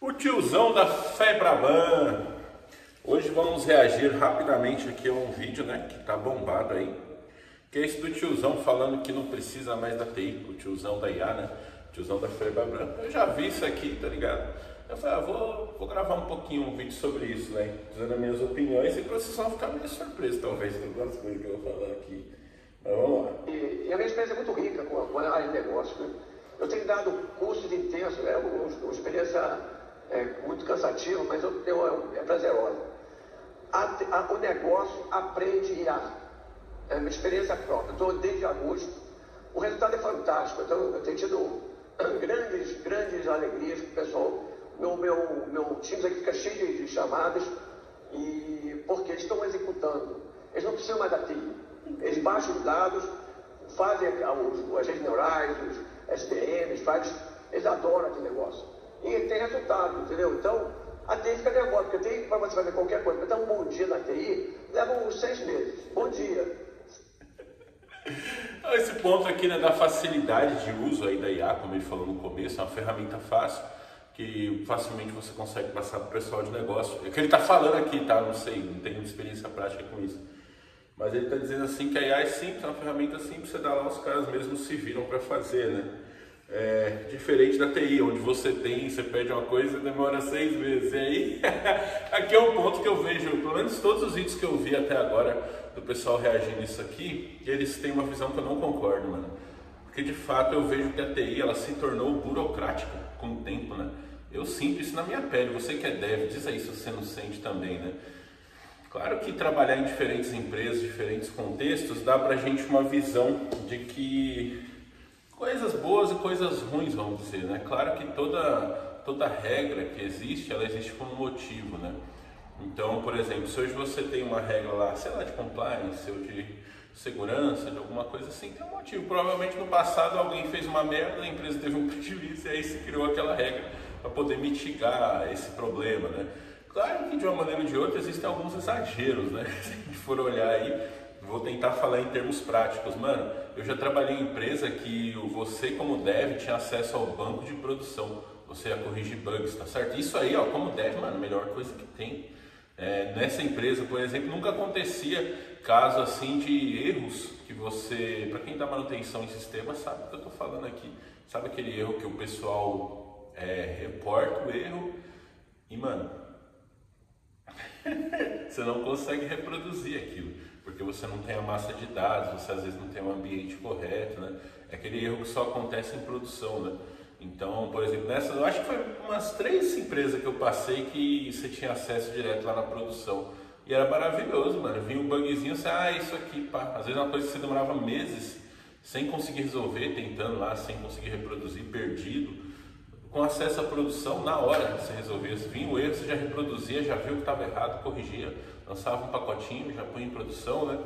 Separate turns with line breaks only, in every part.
O tiozão da Febraban. Hoje vamos reagir rapidamente aqui a um vídeo, né, que tá bombado aí. Que é esse do tiozão falando que não precisa mais da TI, o tiozão da IA, né? O tiozão da Febraban. Eu já vi isso aqui, tá ligado? Eu falei, vou gravar um pouquinho um vídeo sobre isso, né? Dizendo as minhas opiniões e pra vocês vão ficar meio surpresos, talvez, com algumas coisas que eu vou falar aqui. Mas vamos lá.
E a minha experiência é muito rica com a área de negócio, né? Eu tenho dado cursos intensos, é uma experiência muito cansativa, mas é prazerosa. O negócio aprende IA. É uma experiência própria. Estou desde agosto. O resultado é fantástico. Então, eu tenho tido grandes alegrias com o pessoal. Meu time aqui fica cheio de chamadas, porque eles estão executando. Eles não precisam mais da TI. Eles baixam os dados, fazem as redes neurais, os SDMs, eles adoram aquele negócio. E tem resultado, entendeu? Então, a TI fica nervosa, porque a TI, para você fazer qualquer coisa, para dar um bom dia na TI, leva uns 6 meses. Bom dia.
Esse ponto aqui, né, da facilidade de uso aí da IA, como ele falou no começo, é uma ferramenta fácil, que facilmente você consegue passar para o pessoal de negócio. É o que ele está falando aqui, tá? Não sei, não tenho experiência prática com isso. Mas ele está dizendo assim que a IA é simples, é uma ferramenta simples, você dá lá, os caras mesmos se viram para fazer, né? É diferente da TI, onde você pede uma coisa e demora 6 meses. E aí, aqui é um ponto que eu vejo, pelo menos todos os vídeos que eu vi até agora do pessoal reagindo isso aqui, eles têm uma visão que eu não concordo, mano. Porque de fato eu vejo que a TI, ela se tornou burocrática com o tempo, né? Eu sinto isso na minha pele, você que é dev, diz aí se você não sente também, né? Claro que trabalhar em diferentes empresas, diferentes contextos, dá pra gente uma visão de que coisas boas e coisas ruins, vamos dizer, né? Claro que toda regra que existe, ela existe por um motivo, né? Então, por exemplo, se hoje você tem uma regra lá, sei lá, de compliance ou de segurança, de alguma coisa assim, tem um motivo. Provavelmente no passado alguém fez uma merda, a empresa teve um prejuízo e aí se criou aquela regra para poder mitigar esse problema, né? Claro que de uma maneira ou de outra existem alguns exageros, né? Se a gente for olhar aí, vou tentar falar em termos práticos. Mano, eu já trabalhei em empresa que você como dev tinha acesso ao banco de produção. Você ia corrigir bugs, tá certo? Isso aí, ó, como dev, mano, a melhor coisa que tem. Nessa empresa, por exemplo, nunca acontecia caso assim de erros que você... Para quem dá manutenção em sistema sabe o que eu tô falando aqui. Sabe aquele erro que o pessoal reporta o erro e, mano... você não consegue reproduzir aquilo, porque você não tem a massa de dados, você às vezes não tem o ambiente correto, né? É aquele erro que só acontece em produção, né? Então, por exemplo, eu acho que foi umas 3 empresas que eu passei que você tinha acesso direto lá na produção. E era maravilhoso, mano. Vinha um bugzinho, você, isso aqui, pá. Às vezes uma coisa que você demorava meses sem conseguir resolver, tentando lá, sem conseguir reproduzir, perdido. Com acesso à produção, na hora você resolvia. Se vinha o erro, você já reproduzia, já viu que estava errado, corrigia, lançava um pacotinho, já põe em produção, né?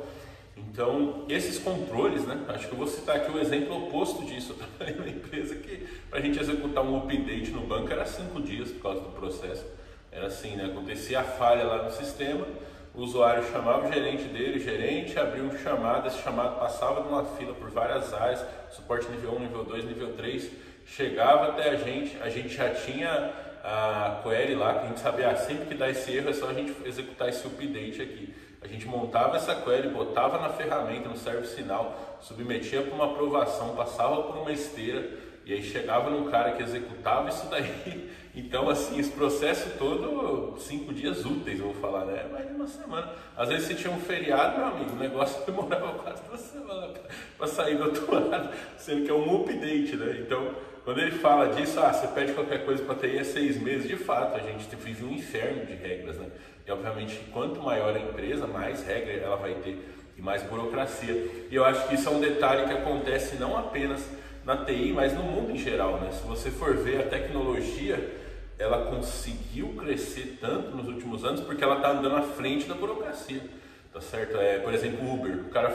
Então, esses controles, né? Acho que eu vou citar aqui o exemplo oposto disso. Eu trabalhei numa empresa que, para a gente executar um update no banco, era 5 dias por causa do processo. Era assim, né? Acontecia a falha lá no sistema, o usuário chamava o gerente dele, o gerente abria um chamado, esse chamado passava numa fila por várias áreas, suporte nível 1, nível 2, nível 3, chegava até a gente já tinha a query lá, que a gente sabia, sempre que dá esse erro é só a gente executar esse update aqui. A gente montava essa query, botava na ferramenta, no service final, submetia para uma aprovação, passava por uma esteira e aí chegava num cara que executava isso daí. Então, assim, esse processo todo, 5 dias úteis, eu vou falar, né? Mais de uma semana. Às vezes, se tinha um feriado, meu amigo, o negócio demorava quase 2 semanas para sair do outro lado, sendo que é um update, né? Então, quando ele fala disso, você pede qualquer coisa para TI é 6 meses, de fato, a gente vive um inferno de regras, né? E, obviamente, quanto maior a empresa, mais regra ela vai ter e mais burocracia. E eu acho que isso é um detalhe que acontece não apenas na TI, mas no mundo em geral, né? Se você for ver a tecnologia, ela conseguiu crescer tanto nos últimos anos porque ela está andando à frente da burocracia, tá certo? Por exemplo, o Uber, o cara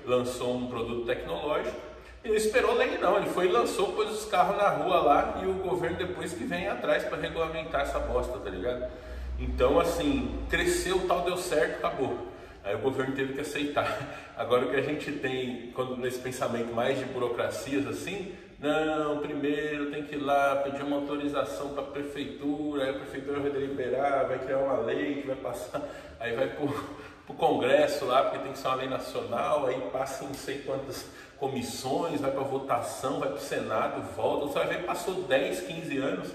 lançou um produto tecnológico, ele não esperou lei não, ele foi e lançou, pôs os carros na rua lá e o governo depois que vem atrás para regulamentar essa bosta, tá ligado? Então, assim, cresceu, tal, deu certo, acabou. Aí o governo teve que aceitar. Agora o que a gente tem, nesse pensamento mais de burocracias assim, Não, primeiro tem que ir lá pedir uma autorização para a prefeitura, aí a prefeitura vai deliberar, vai criar uma lei que vai passar, aí vai para o Congresso lá, porque tem que ser uma lei nacional, aí passa em não sei quantas comissões, vai para votação, vai para o Senado, volta, você vai ver, passou 10, 15 anos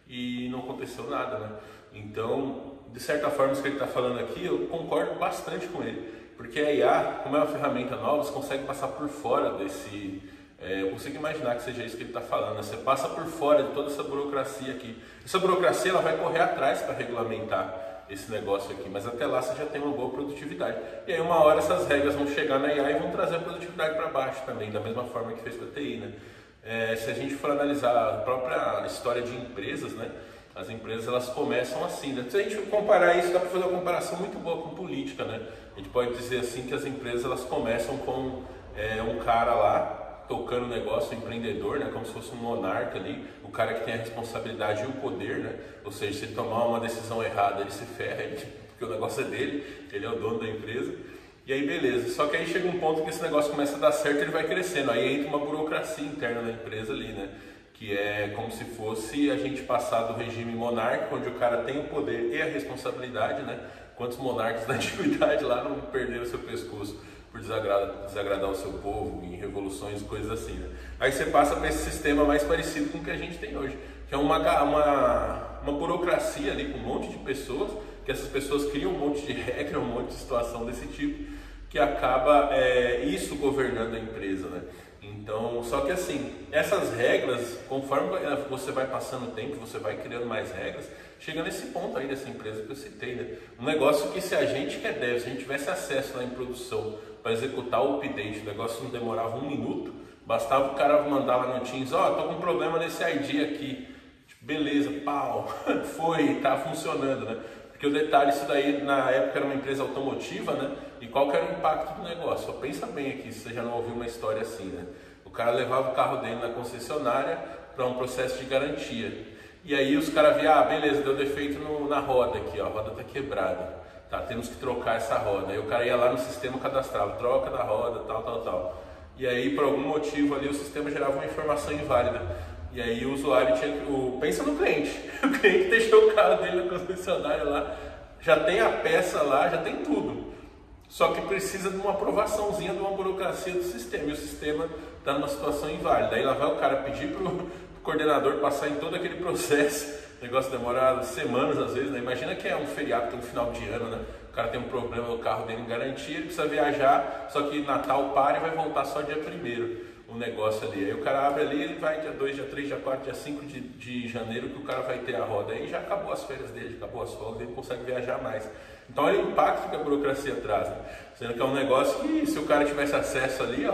e não aconteceu nada, né? Então, de certa forma, isso que ele está falando aqui, eu concordo bastante com ele, porque a IA, como é uma ferramenta nova, você consegue passar por fora desse... eu consigo imaginar que seja isso que ele está falando, né? Você passa por fora de toda essa burocracia aqui. Essa burocracia ela vai correr atrás para regulamentar esse negócio aqui, mas até lá você já tem uma boa produtividade. E aí uma hora essas regras vão chegar na IA e vão trazer a produtividade para baixo também, da mesma forma que fez com a TI, né? Se a gente for analisar a própria história de empresas, né? As empresas elas começam assim, né? Se a gente comparar isso, dá para fazer uma comparação muito boa com política, né? A gente pode dizer assim que as empresas elas começam com um cara lá tocando o negócio, um empreendedor, né? Como se fosse um monarca ali, o cara que tem a responsabilidade e o poder, né? Ou seja, se ele tomar uma decisão errada, ele se ferra, porque o negócio é dele, ele é o dono da empresa. E aí beleza, só que aí chega um ponto que esse negócio começa a dar certo e ele vai crescendo, aí entra uma burocracia interna da empresa ali, né? Que é como se fosse a gente passar do regime monárquico, onde o cara tem o poder e a responsabilidade, né? Quantos monarcas da antiguidade lá não perderam seu pescoço por desagradar o seu povo em revoluções, coisas assim, né? Aí você passa para esse sistema mais parecido com o que a gente tem hoje, que é uma burocracia ali com um monte de pessoas, que essas pessoas criam um monte de regra, um monte de situação desse tipo, que acaba isso governando a empresa, né? Então, só que assim, essas regras, conforme você vai passando o tempo, você vai criando mais regras, chega nesse ponto aí dessa empresa que eu citei, né? Um negócio que se a gente que é dev, se a gente tivesse acesso lá em produção para executar o update, o negócio não demorava 1 minuto, bastava o cara mandar lá no Teams, tô com um problema nesse ID aqui, tipo, beleza, pau, foi, tá funcionando, né? Porque o detalhe, isso daí na época era uma empresa automotiva, né? E qual que era o impacto do negócio? Só pensa bem aqui, se você já não ouviu uma história assim, né? O cara levava o carro dele na concessionária para um processo de garantia. E aí os caras viam, beleza, deu defeito na roda aqui, ó, a roda tá quebrada, tá, temos que trocar essa roda. Aí o cara ia lá no sistema cadastrava, troca da roda, tal. E aí por algum motivo ali o sistema gerava uma informação inválida. E aí o usuário pensa no cliente, o cliente deixou o carro dele na concessionária lá, já tem a peça lá, já tem tudo. Só que precisa de uma aprovaçãozinha, de uma burocracia do sistema, e o sistema está numa situação inválida. Aí lá vai o cara pedir para o coordenador passar em todo aquele processo, o negócio demora semanas às vezes, né? Imagina que é um feriado, tem um final de ano, né? O cara tem um problema no carro dele em garantia, ele precisa viajar, só que Natal para e vai voltar só dia 1º, o negócio ali. Aí o cara abre ali, ele vai dia 2, dia 3, dia 4, dia 5 de janeiro que o cara vai ter a roda. Aí já acabou as férias dele, acabou as folgas, ele não consegue viajar mais. Então olha o impacto que a burocracia traz, né? Sendo que é um negócio que se o cara tivesse acesso ali,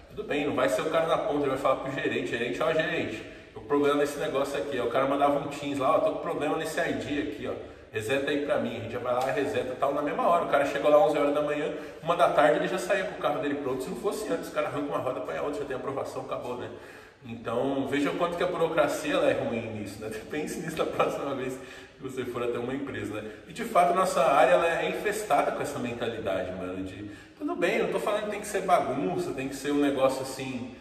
tudo bem, não vai ser o cara na ponta, ele vai falar pro gerente, gerente, o problema nesse negócio aqui, o cara mandava um Teams lá, tô com problema nesse ID aqui, reseta aí pra mim, a gente já vai lá, reseta tal, na mesma hora, o cara chegou lá 11 horas da manhã, 1 da tarde ele já saía com o carro dele pronto, se não fosse antes, o cara arranca uma roda, põe a outra, já tem aprovação, acabou, né? Então, veja o quanto que a burocracia ela é ruim nisso, né? Pense nisso da próxima vez que você for até uma empresa, né? E de fato, nossa área ela é infestada com essa mentalidade, mano, de tudo bem, eu não tô falando que tem que ser bagunça, tem que ser um negócio assim,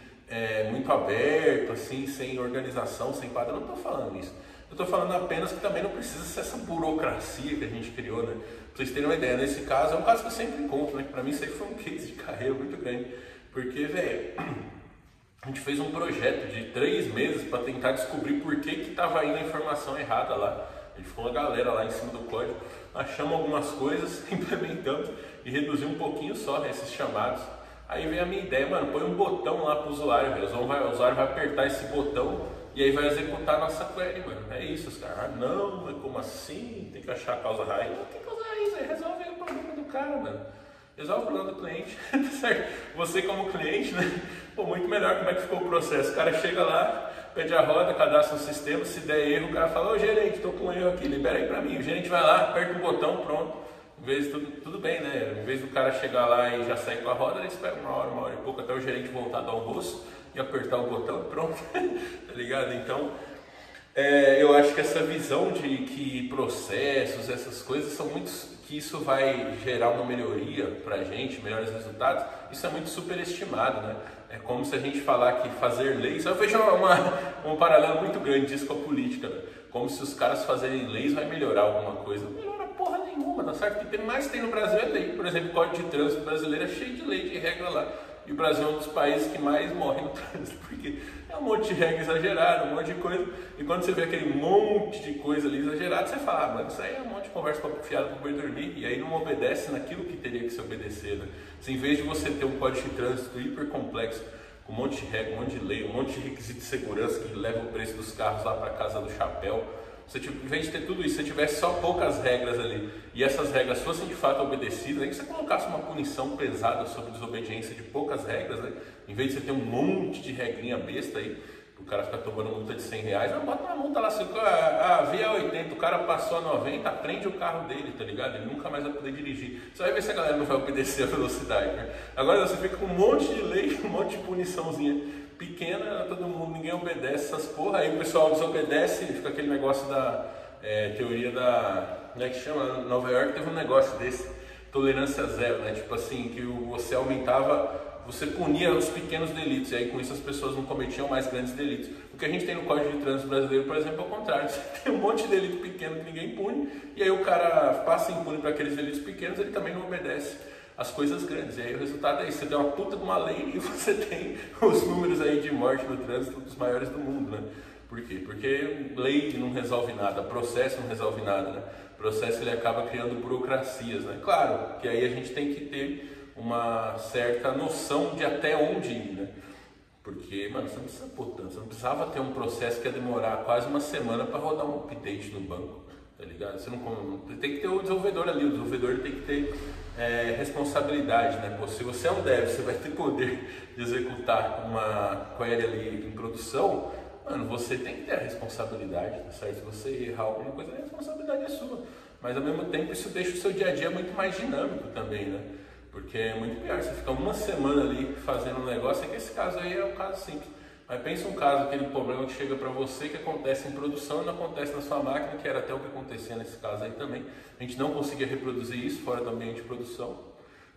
muito aberto, assim, sem organização, sem padrão, eu não tô falando isso. Eu tô falando apenas que também não precisa ser essa burocracia que a gente criou, né? Pra vocês terem uma ideia, nesse caso, é um caso que eu sempre encontro, né? Pra mim isso aí foi um case de carreira muito grande, porque, velho, a gente fez um projeto de 3 meses para tentar descobrir por que estava indo a informação errada lá. A gente ficou uma galera lá em cima do código, achamos algumas coisas, implementamos e reduziu um pouquinho só esses chamados. Aí veio a minha ideia, mano, põe um botão lá para o usuário, o usuário vai apertar esse botão e aí vai executar a nossa query, mano. É isso, os caras, não, mas como assim? Tem que achar a causa raiz. Não tem causa raiz, aí resolve o problema do cara, mano. Resolve o problema do cliente, certo? Você como cliente, né? Pô, muito melhor como é que ficou o processo. O cara chega lá, pede a roda, cadastra no sistema, se der erro, o cara fala, ô gerente, tô com um erro aqui, libera aí pra mim. O gerente vai lá, aperta um botão, pronto. Em vez de tudo bem, né? Em vez do cara chegar lá e já sair com a roda, ele espera 1 hora e pouco até o gerente voltar do almoço e apertar o botão, pronto. Tá ligado? Então, Eu acho que essa visão de que processos, essas coisas são muito, que isso vai gerar uma melhoria pra gente, melhores resultados, isso é muito superestimado, né? É como se a gente falar que fazer leis, eu vejo um paralelo muito grande disso com a política, né? Como se os caras fazerem leis vai melhorar alguma coisa. Não melhora porra nenhuma, tá certo? O que mais tem no Brasil é lei. Por exemplo, o Código de Trânsito brasileiro é cheio de lei, de regra lá. E o Brasil é um dos países que mais morre no trânsito, porque é um monte de regra exagerada, um monte de coisa. E quando você vê aquele monte de coisa ali exagerada, você fala, mano, isso aí é um monte de conversa fiada para o boi dormir. E aí não obedece naquilo que teria que se obedecer, né? Se em vez de você ter um código de trânsito hiper complexo, com um monte de regra, um monte de lei, um monte de requisito de segurança que leva o preço dos carros lá para casa do chapéu, em vez de ter tudo isso, se tivesse só poucas regras ali e essas regras fossem de fato obedecidas, aí que você colocasse uma punição pesada sobre desobediência de poucas regras, né? Em vez de você ter um monte de regrinha besta aí, o cara ficar tomando multa de R$100, não, bota uma multa lá, se a via é 80, o cara passou a 90, prende o carro dele, tá ligado? Ele nunca mais vai poder dirigir. Você vai ver se a galera não vai obedecer a velocidade, né? Agora você fica com um monte de lei, um monte de puniçãozinha pequena, todo mundo, ninguém obedece essas porra, aí o pessoal desobedece, fica aquele negócio da teoria da, como é que chama? Nova York teve um negócio desse, tolerância zero, né? Tipo assim, que você aumentava, você punia os pequenos delitos, e aí com isso as pessoas não cometiam mais grandes delitos. O que a gente tem no Código de Trânsito brasileiro, por exemplo, é o contrário, você tem um monte de delito pequeno que ninguém pune, e aí o cara passa impune para aqueles delitos pequenos, ele também não obedece as coisas grandes, e aí o resultado é isso, você tem uma puta de uma lei e você tem os números aí de morte no trânsito dos maiores do mundo, né? Por quê? Porque lei não resolve nada, processo não resolve nada, né? Processo ele acaba criando burocracias, né? Claro que aí a gente tem que ter uma certa noção de até onde ir, né? Porque, mano, você não precisa pôr tanto, você não precisava ter um processo que ia demorar quase uma semana para rodar um update no banco, tá ligado? Você não tem que ter o desenvolvedor ali, o desenvolvedor ele tem que ter responsabilidade, né? Pô, se você é um dev, você vai ter poder de executar uma query ali em produção, mano, você tem que ter a responsabilidade, tá certo? Se você errar alguma coisa, a responsabilidade é sua. Mas ao mesmo tempo isso deixa o seu dia a dia muito mais dinâmico também, né? Porque é muito pior, você fica uma semana ali fazendo um negócio, é que esse caso aí é um caso simples. Mas pensa um caso, aquele problema que chega para você, que acontece em produção e não acontece na sua máquina, que era até o que acontecia nesse caso aí também. A gente não conseguia reproduzir isso fora do ambiente de produção,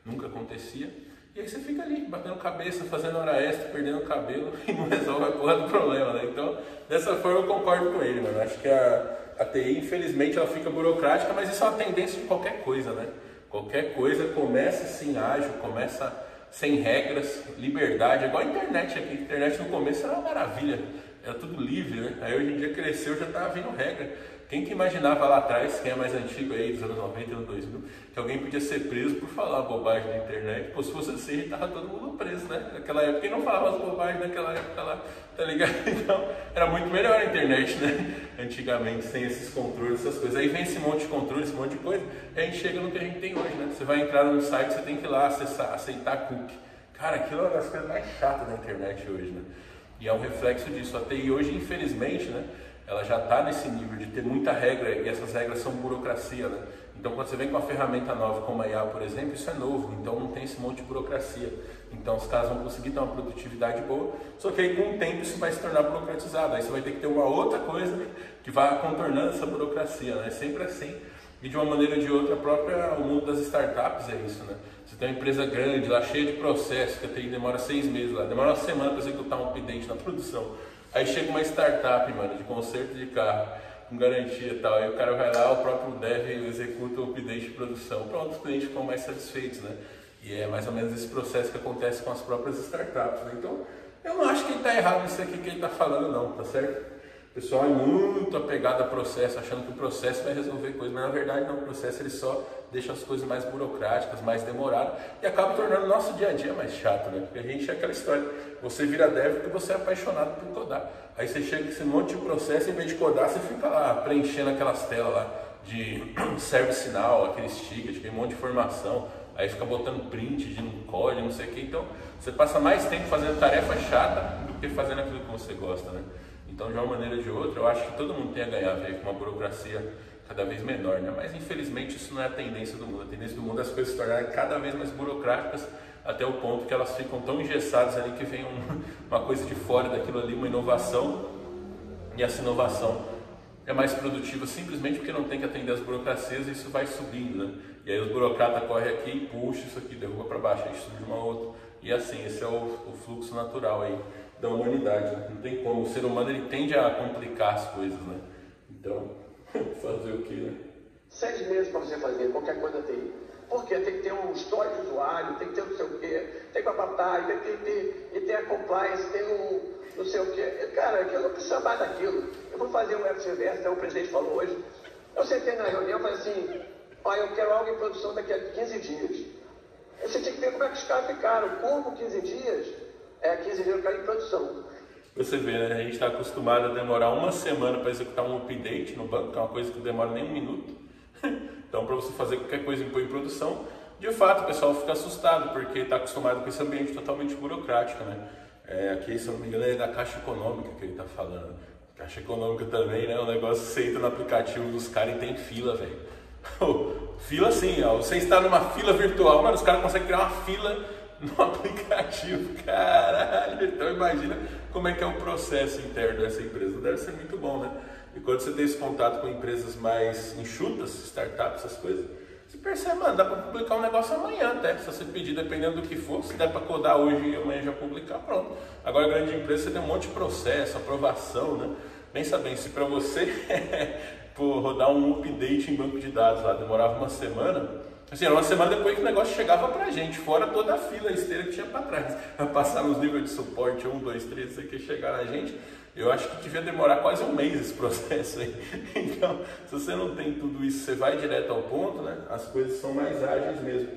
nunca acontecia. E aí você fica ali, batendo cabeça, fazendo hora extra, perdendo cabelo e não resolve a porra do problema, né? Então, dessa forma eu concordo com ele, mano. Acho que a TI, infelizmente, ela fica burocrática, mas isso é uma tendência de qualquer coisa, né? Qualquer coisa começa assim ágil, começa sem regras, liberdade, é igual a internet aqui. A internet no começo era uma maravilha, era tudo livre, né? Aí hoje em dia cresceu, já tá vindo regra. Quem que imaginava lá atrás, quem é mais antigo aí, dos anos 90 e anos 2000, que alguém podia ser preso por falar bobagem na internet? Pô, se fosse assim, tava todo mundo preso, né? Naquela época, quem não falava as bobagens naquela época lá, tá ligado? Então, era muito melhor a internet, né? Antigamente, sem esses controles, essas coisas. Aí vem esse monte de controle, esse monte de coisa, e a gente chega no que a gente tem hoje, né? Você vai entrar num site, você tem que ir lá acessar, aceitar cookie. Cara, aquilo é uma das coisas mais chatas da internet hoje, né? E é um reflexo disso. A TI hoje, infelizmente, né? Ela já está nesse nível de ter muita regra e essas regras são burocracia, né? Então quando você vem com uma ferramenta nova como a IA, por exemplo, isso é novo, então não tem esse monte de burocracia. Então os caras vão conseguir ter uma produtividade boa, só que aí com o tempo isso vai se tornar burocratizado, aí você vai ter que ter uma outra coisa que vai contornando essa burocracia, né? É sempre assim. E de uma maneira ou de outra, o mundo das startups é isso, né? Você tem uma empresa grande lá, cheia de processos, que até demora 6 meses lá, demora uma semana para executar um update na produção. Aí chega uma startup, mano, de conserto de carro, com garantia e tal, aí o cara vai lá, o próprio dev executa o update de produção. Pronto, os clientes ficam mais satisfeitos, né? E é mais ou menos esse processo que acontece com as próprias startups, né? Então, eu não acho que ele está errado nisso aqui que ele está falando não, tá certo? O pessoal é muito apegado a processo, achando que o processo vai resolver coisas, mas na verdade não, o processo ele só deixa as coisas mais burocráticas, mais demoradas e acaba tornando o nosso dia a dia mais chato, né? Porque a gente é aquela história, você vira dev porque você é apaixonado por codar. Aí você chega com esse monte de processo, em vez de codar, você fica lá preenchendo aquelas telas lá de service now, aqueles tickets, aquele monte de informação, aí fica botando print de um código, não sei o que. Então você passa mais tempo fazendo tarefa chata do que fazendo aquilo que você gosta, né? Então, de uma maneira ou de outra, eu acho que todo mundo tem a ganhar com uma burocracia cada vez menor, né? Mas infelizmente isso não é a tendência do mundo. A tendência do mundo é as coisas se tornarem cada vez mais burocráticas até o ponto que elas ficam tão engessadas ali que vem uma coisa de fora daquilo ali, uma inovação, E essa inovação é mais produtiva simplesmente porque não tem que atender as burocracias e isso vai subindo, né? E aí os burocratas correm aqui e puxam isso aqui, derruba para baixo, aí surge uma outra. E assim, esse é o fluxo natural aí da humanidade, né? Não tem como, o ser humano ele tende a complicar as coisas, né? Então, fazer o que, né? 6
meses para você fazer qualquer coisa tem. Porque tem que ter um histórico de usuário, tem que ter não sei o quê, tem papapá, tem a compliance, tem um não sei o quê. Cara, eu não preciso mais daquilo. Eu vou fazer um FCVS, o presidente falou hoje. Eu sentei na reunião e falei assim, olha, eu quero algo em produção daqui a 15 dias. Você tinha que ver como é que os caras ficaram. Como 15 dias? 15 dias eu quero em produção.
Você vê, né? A gente está acostumado a demorar uma semana para executar um update no banco, que é uma coisa que não demora nem um minuto. Então, para você fazer qualquer coisa em produção, de fato, o pessoal fica assustado, porque está acostumado com esse ambiente totalmente burocrático, né? Aqui, se eu não me engano, é da Caixa Econômica que ele está falando. Caixa Econômica também, né? O negócio, você entra no aplicativo dos caras e tem fila, velho. Fila assim, ó. Você está numa fila virtual, mas os caras conseguem criar uma fila no aplicativo. Caralho, então imagina como é que é o processo interno dessa empresa. Deve ser muito bom, né? E quando você tem esse contato com empresas mais enxutas, startups, essas coisas, você percebe, mano, dá para publicar um negócio amanhã até, se você pedir, dependendo do que for, se der para codar hoje e amanhã já publicar, pronto. Agora, grande empresa, você tem um monte de processo, aprovação, né? Pensa bem, se para você rodar um update em banco de dados lá demorava uma semana, assim, era uma semana depois que o negócio chegava pra gente, fora toda a fila esteira que tinha para trás, para passar nos níveis de suporte 1, 2, 3, isso aqui chegar na gente. Eu acho que devia demorar quase um mês esse processo aí. Então, se você não tem tudo isso, você vai direto ao ponto, né? As coisas são mais ágeis mesmo.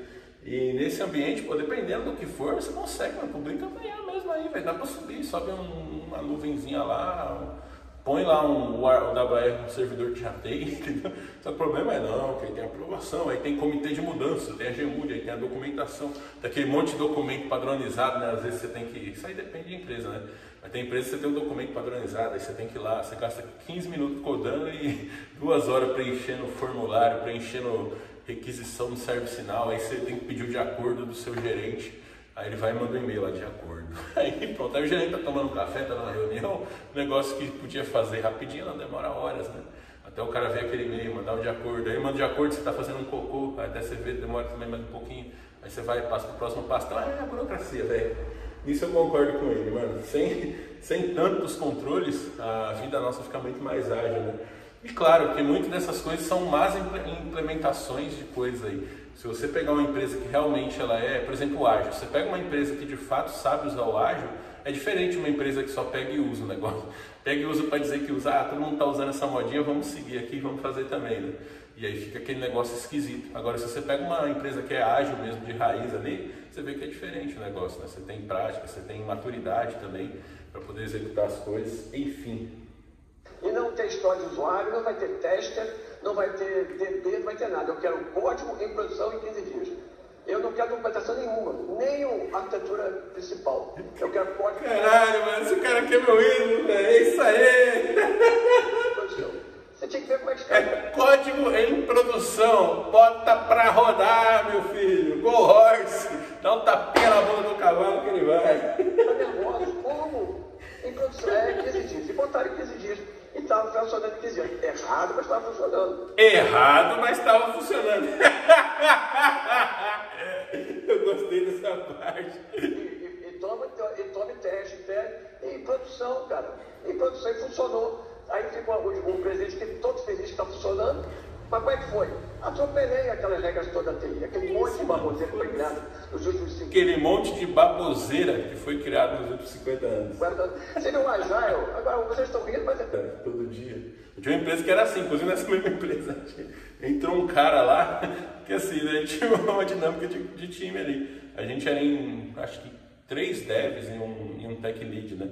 E nesse ambiente, pô, dependendo do que for, você consegue, mas publica amanhã mesmo aí, velho. Dá para subir, sobe uma nuvenzinha lá, põe lá o WR no servidor que já tem, entendeu? Só que o problema é não, que aí tem aprovação, aí tem comitê de mudança, tem a GMUD, aí tem a documentação, tem aquele monte de documento padronizado, né? Às vezes você tem que... Isso aí depende de empresa, né? Mas tem empresa que você tem um documento padronizado, aí você tem que ir lá, você gasta 15 minutos codando e 2 horas preenchendo o formulário, preenchendo requisição do ServiceNow, aí você tem que pedir o de acordo do seu gerente, aí ele vai e manda um e-mail lá de acordo. Aí pronto, aí o gerente tá tomando um café, tá numa reunião, negócio que podia fazer rapidinho, não demora horas, né? Até o cara ver aquele e-mail, mandar o de acordo, aí manda de acordo, você tá fazendo um cocô, aí até você vê, demora também mais um pouquinho, aí você vai e passa pro próximo passo, então é a burocracia, velho. Isso eu concordo com ele, mano. Sem tantos controles, a vida nossa fica muito mais ágil, né? E claro que muitas dessas coisas são más implementações de coisas aí. Se você pegar uma empresa que realmente ela é, por exemplo, o ágil, você pega uma empresa que de fato sabe usar o ágil, é diferente de uma empresa que só pega e usa o negócio. Pega e usa para dizer que usa, todo mundo está usando essa modinha, vamos seguir aqui, vamos fazer também, né? E aí fica aquele negócio esquisito. Agora, se você pega uma empresa que é ágil mesmo, de raiz ali, você vê que é diferente o negócio, né? Você tem prática, você tem maturidade também para poder executar as coisas, enfim.
E não tem história de usuário, não vai ter tester, não vai ter DB, não vai ter nada. Eu quero código em produção em 15 dias. Eu não quero documentação nenhuma, nem a arquitetura principal. Eu quero código...
Caralho, mano, esse cara quer meu ídolo, velho. É isso aí!
Você tinha que ver como é que está.
É código em produção, bota pra rodar, meu filho. Go horse, dá um tapinha na bunda do cavalo que ele vai.
Tá nervoso? Como? Em produção, 15 dias. E botaram em 15 dias. E estava funcionando em 15 dias. Errado, mas estava funcionando.
Errado, mas estava funcionando. Eu gostei dessa parte.
E tome teste. Em produção, cara. Em produção e funcionou. Aí ficou o presidente que todo feliz que está funcionando. Mas como é que foi? Atropelei aquelas regras todas da TI, aquele monte de baboseira que foi criado nos últimos 50 anos.
Aquele monte de baboseira que foi criado nos últimos 50 anos.
Você viu o Agile? Agora vocês estão rindo, mas é...
Todo dia. Eu tinha uma empresa que era assim, inclusive nessa mesma empresa. Entrou um cara lá, que assim, a gente tinha uma dinâmica de time ali. A gente era em, acho que 3 devs e um tech lead, né?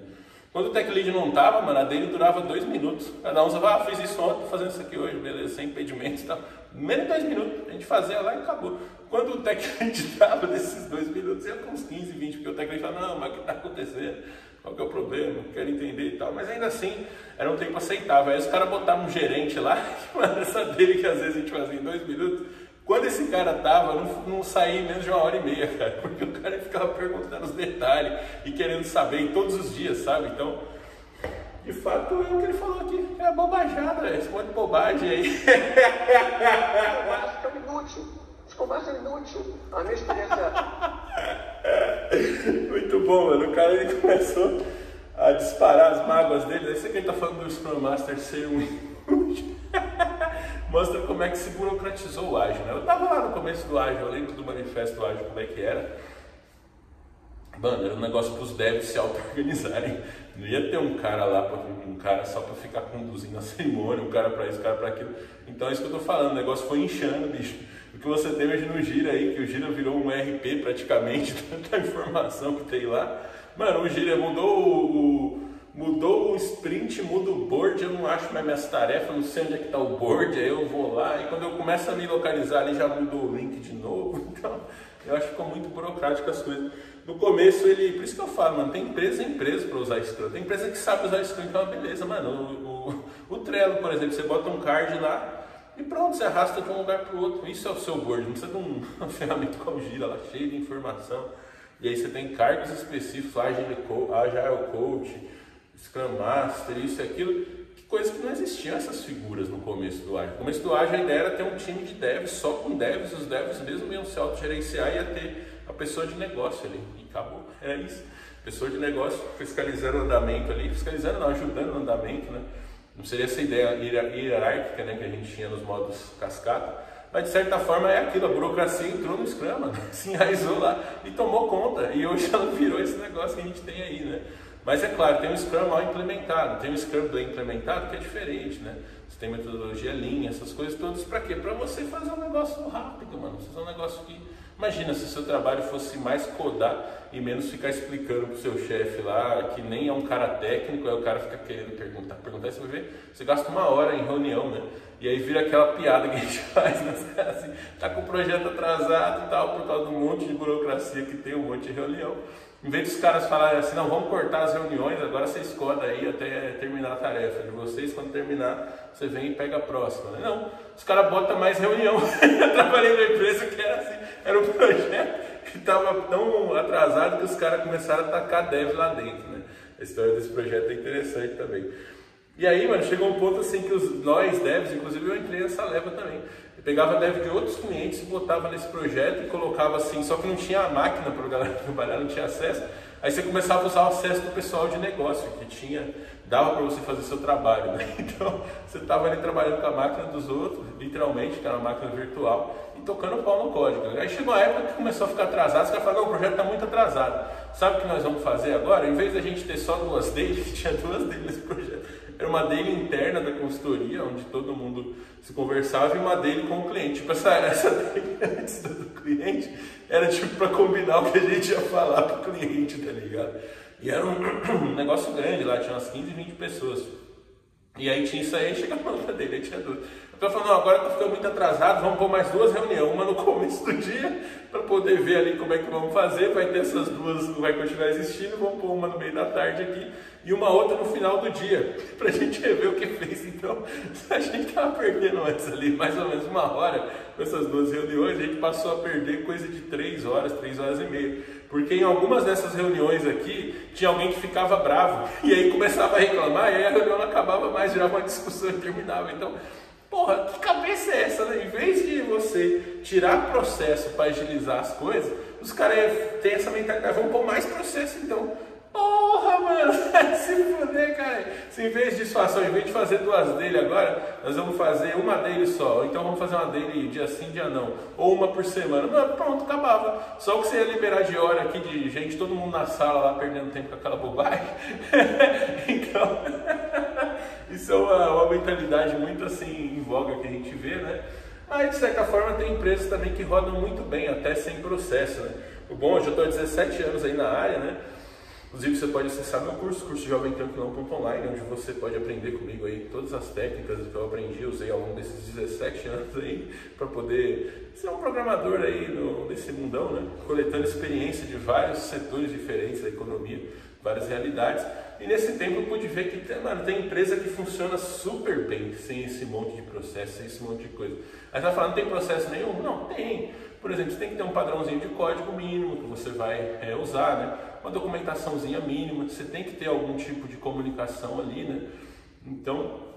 Quando o tech lead não tava, mano, a dele durava 2 minutos. Cada um só fiz isso ontem, tô fazendo isso aqui hoje, beleza, sem impedimentos e tal. Menos de 2 minutos, a gente fazia lá e acabou. Quando o tech lead tava desses 2 minutos, ia com uns 15, 20, porque o tech lead falava, não, mas o que tá acontecendo? Qual que é o problema? Não quero entender e tal. Mas ainda assim, era um tempo aceitável. Aí os caras botavam um gerente lá, que mano, essa dele que às vezes a gente fazia em 2 minutos. Quando esse cara tava, não saía em menos de 1h30, cara, porque o cara ficava perguntando os detalhes e querendo saber todos os dias, sabe? Então, De fato, é o que ele falou aqui, é bobajada, esse monte de bobagem aí.
Esse comércio é inútil. Esse comércio é inútil. A minha experiência...
Muito bom, mano. O cara ele começou a disparar as mágoas dele. Aí você que ele tá falando do Scrum Master ser um inútil. Mostra como é que se burocratizou o ágil, né? Eu tava lá no começo do ágil, eu lembro do manifesto do ágil, como é que era. Mano, era um negócio para os devs se auto-organizarem. Não ia ter um cara lá, um cara só para ficar conduzindo a cerimônia, um cara para isso, um cara para aquilo. Então é isso que eu tô falando, o negócio foi inchando, bicho. O que você tem hoje no Gira aí, que o Gira virou um RP praticamente, tanta informação que tem lá. Mano, o Gira mudou o sprint, muda o board, eu não acho mais minhas tarefas, não sei onde é que tá o board, aí eu vou lá e quando eu começo a me localizar ali já mudou o link de novo. Então eu acho que ficou muito burocrático as coisas. No começo por isso que eu falo, mano, tem empresa para usar Scrum, tem empresa que sabe usar Scrum, então é uma beleza, mano. O Trello, por exemplo, você bota um card lá e pronto, você arrasta de um lugar para o outro, isso é o seu board, não precisa de uma ferramenta como Gira lá, cheia de informação, e aí você tem cargos específicos, Agile Coach, Scrum Master, isso e aquilo, coisa que não existiam essas figuras no começo do Agile. No começo do Agile a ideia era ter um time de devs, só com devs, os devs mesmo iam se autogerenciar e ia ter a pessoa de negócio ali, e acabou, é isso. Pessoa de negócio fiscalizando o andamento ali, fiscalizando não, ajudando o andamento, né? Não seria essa ideia hierárquica, né, que a gente tinha nos modos cascata, mas de certa forma é aquilo, a burocracia entrou no Scrum, mano, se enraizou lá e tomou conta, e hoje ela virou esse negócio que a gente tem aí, né? Mas é claro, tem um Scrum mal implementado, tem um Scrum bem implementado que é diferente, né? Você tem metodologia Lean, essas coisas todas, para quê? Para você fazer um negócio rápido, mano, fazer um negócio que... Imagina se o seu trabalho fosse mais codar e menos ficar explicando pro seu chefe lá, que nem é um cara técnico, aí o cara fica querendo perguntar, você vai ver, você gasta 1 hora em reunião, né? E aí vira aquela piada que a gente faz, né? Assim, tá com o projeto atrasado e tal, por causa de um monte de burocracia que tem, um monte de reunião. Em vez dos caras falarem assim, não, vamos cortar as reuniões, agora vocês codam aí até terminar a tarefa de vocês, quando terminar, você vem e pega a próxima, né? Não, os caras botam mais reunião. Eu trabalhei numa empresa que era assim, era um projeto que estava tão atrasado que os caras começaram a tacar dev lá dentro, né? A história desse projeto é interessante também. E aí, mano, chegou um ponto assim que nós devs, inclusive eu entrei nessa leva também, eu pegava dev de outros clientes e botava nesse projeto e colocava assim, só que não tinha a máquina para a galera trabalhar, não tinha acesso. Aí você começava a usar o acesso do pessoal de negócio, que dava para você fazer seu trabalho, né? Então, você estava ali trabalhando com a máquina dos outros, literalmente, que era uma máquina virtual, e tocando o pau no código. Aí chegou a época que começou a ficar atrasado, os caras falaram, o projeto está muito atrasado. Sabe o que nós vamos fazer agora? Em vez da gente ter só 2 dailies, que tinha 2 dailies nesse projeto, era uma daily interna da consultoria, onde todo mundo se conversava, e uma daily com o cliente. Tipo, essa daily antes do cliente era tipo para combinar o que a gente ia falar para o cliente, tá ligado? E era um negócio grande lá, tinha umas 15, 20 pessoas. E aí tinha isso aí, chegava na outra dele, aí tinha 2. Então eu falei, não, agora tá ficando muito atrasado, vamos pôr mais 2 reuniões, uma no começo do dia, para poder ver ali como é que vamos fazer, vai ter essas 2, vai continuar existindo, vamos pôr uma no meio da tarde aqui, e uma outra no final do dia, para a gente rever o que fez. Então, a gente estava perdendo antes ali, mais ou menos 1 hora, com essas 2 reuniões, a gente passou a perder coisa de 3 horas, 3 horas e meia. Porque em algumas dessas reuniões aqui, tinha alguém que ficava bravo, e aí começava a reclamar, e aí a reunião não acabava mais, virava uma discussão e terminava. Então, porra, que cabeça é essa, né? Em vez de você tirar processo para agilizar as coisas, os caras têm essa mentalidade, vamos pôr mais processo então. Porra, mano, se fuder, cara. Se em vez disso, em vez de fazer 2 daily agora, nós vamos fazer uma daily só. Ou então vamos fazer uma daily dia sim, dia não. Ou uma por semana. Não, pronto, acabava. Só que você ia liberar de hora aqui de gente, todo mundo na sala lá perdendo tempo com aquela bobagem. Então, isso é uma mentalidade muito assim em voga que a gente vê, né? Mas de certa forma tem empresas também que rodam muito bem, até sem processo, né? O bom, eu já estou há 17 anos aí na área, né? Inclusive você pode acessar meu curso Jovem Tranquilão.online, onde você pode aprender comigo aí todas as técnicas que eu aprendi, usei ao longo desses 17 anos aí, para poder ser um programador aí nesse mundão, né? Coletando experiência de vários setores diferentes da economia, várias realidades. E nesse tempo eu pude ver que, mano, tem empresa que funciona super bem sem esse monte de processo, sem esse monte de coisa. Aí você vai falar, não tem processo nenhum? Não, tem. Por exemplo, você tem que ter um padrãozinho de código mínimo que você vai usar, né? Uma documentaçãozinha mínima, você tem que ter algum tipo de comunicação ali, né? Então,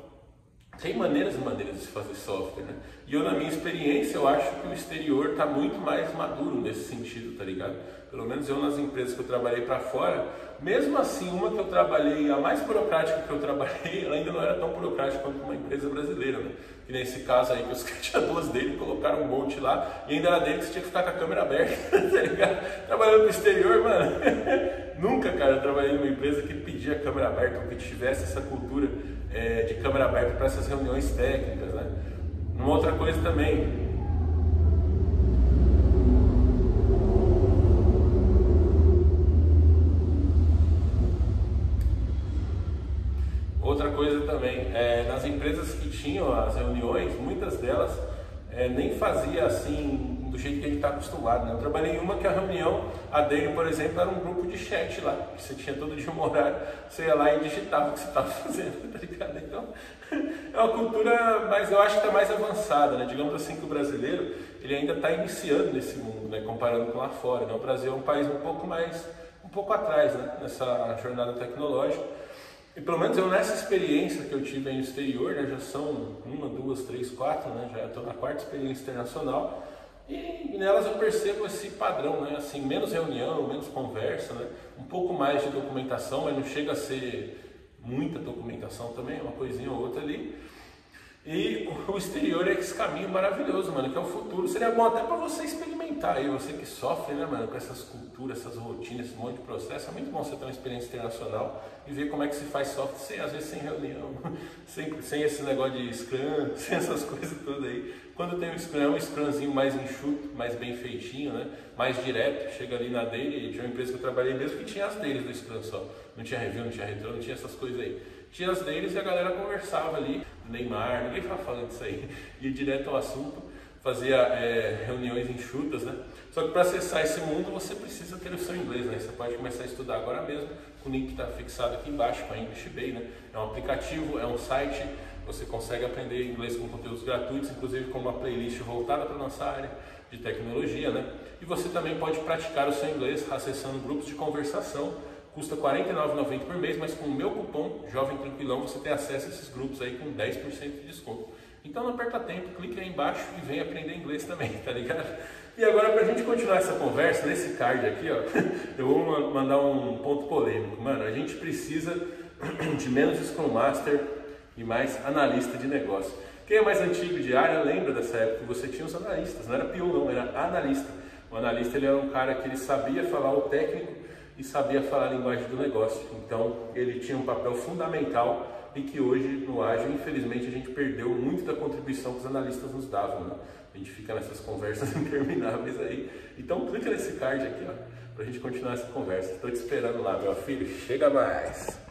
tem maneiras e maneiras de se fazer software, né? E eu, na minha experiência, eu acho que o exterior está muito mais maduro nesse sentido, tá ligado? Pelo menos eu, nas empresas que eu trabalhei para fora, mesmo assim, uma que eu trabalhei, a mais burocrática que eu trabalhei, ela ainda não era tão burocrática quanto uma empresa brasileira, né? Que nesse caso aí, que os caras tinham duas dele, colocaram um monte lá, e ainda era dele que você tinha que ficar com a câmera aberta, tá ligado? Trabalhando no exterior, mano, nunca, cara, eu trabalhei numa empresa que pedia a câmera aberta, ou que tivesse essa cultura de câmera aberta para essas reuniões técnicas, né? Uma outra coisa também, nas empresas que tinham as reuniões, muitas delas nem fazia assim do jeito que a gente está acostumado, né? Eu trabalhei em uma que a reunião, a dele, por exemplo, era um grupo de chat lá, que você tinha todo dia um horário, você ia lá e digitava o que você estava fazendo, tá ligado? Então, é uma cultura, mas eu acho que está mais avançada, né? Digamos assim que o brasileiro, ele ainda está iniciando nesse mundo, né? Comparando com lá fora, né? O Brasil é um país um pouco atrás, né? Nessa jornada tecnológica. E pelo menos eu, nessa experiência que eu tive aí no exterior, né, já são 1, 2, 3, 4, né, já estou na 4ª experiência internacional, e nelas eu percebo esse padrão, né, assim, menos reunião, menos conversa, né, um pouco mais de documentação, mas não chega a ser muita documentação também, uma coisinha ou outra ali. E o exterior é esse caminho maravilhoso, mano, que é o futuro. Seria bom até para você experimentar aí, você que sofre, né, mano, com essas culturas, essas rotinas, esse monte de processo. É muito bom você ter uma experiência internacional e ver como é que se faz software, às vezes sem reunião, sem esse negócio de Scrum, sem essas coisas todas aí. Quando tem o Scrum, é um Scrumzinho mais enxuto, mais bem feitinho, né, mais direto. Chega ali na dele, tinha uma empresa que eu trabalhei mesmo que tinha as deles do Scrum só. Não tinha review, não tinha retrô, não tinha essas coisas aí. Tinha as deles e a galera conversava ali, Neymar, ninguém estava falando disso aí, ia direto ao assunto, fazia reuniões enxutas, né? Só que para acessar esse mundo você precisa ter o seu inglês, né? Você pode começar a estudar agora mesmo, com o link que está fixado aqui embaixo, com a English Bay, né? É um aplicativo, é um site, você consegue aprender inglês com conteúdos gratuitos, inclusive com uma playlist voltada para a nossa área de tecnologia, né? E você também pode praticar o seu inglês acessando grupos de conversação. Custa R$ 49,90 por mês, mas com o meu cupom Jovem Tranquilão você tem acesso a esses grupos aí com 10% de desconto. Então não perca tempo, clique aí embaixo e vem aprender inglês também, tá ligado? E agora, pra gente continuar essa conversa, nesse card aqui, ó, eu vou mandar um ponto polêmico. Mano, a gente precisa de menos Scrum Master e mais analista de negócio. Quem é mais antigo de área lembra dessa época que você tinha os analistas, não era PO não, era analista. O analista, ele era um cara que ele sabia falar o técnico e sabia falar a linguagem do negócio. Então, ele tinha um papel fundamental e que hoje, no Ágil, infelizmente, a gente perdeu muito da contribuição que os analistas nos davam, né? A gente fica nessas conversas intermináveis aí. Então, clica nesse card aqui, ó, pra gente continuar essa conversa. Estou te esperando lá, meu filho. Chega mais!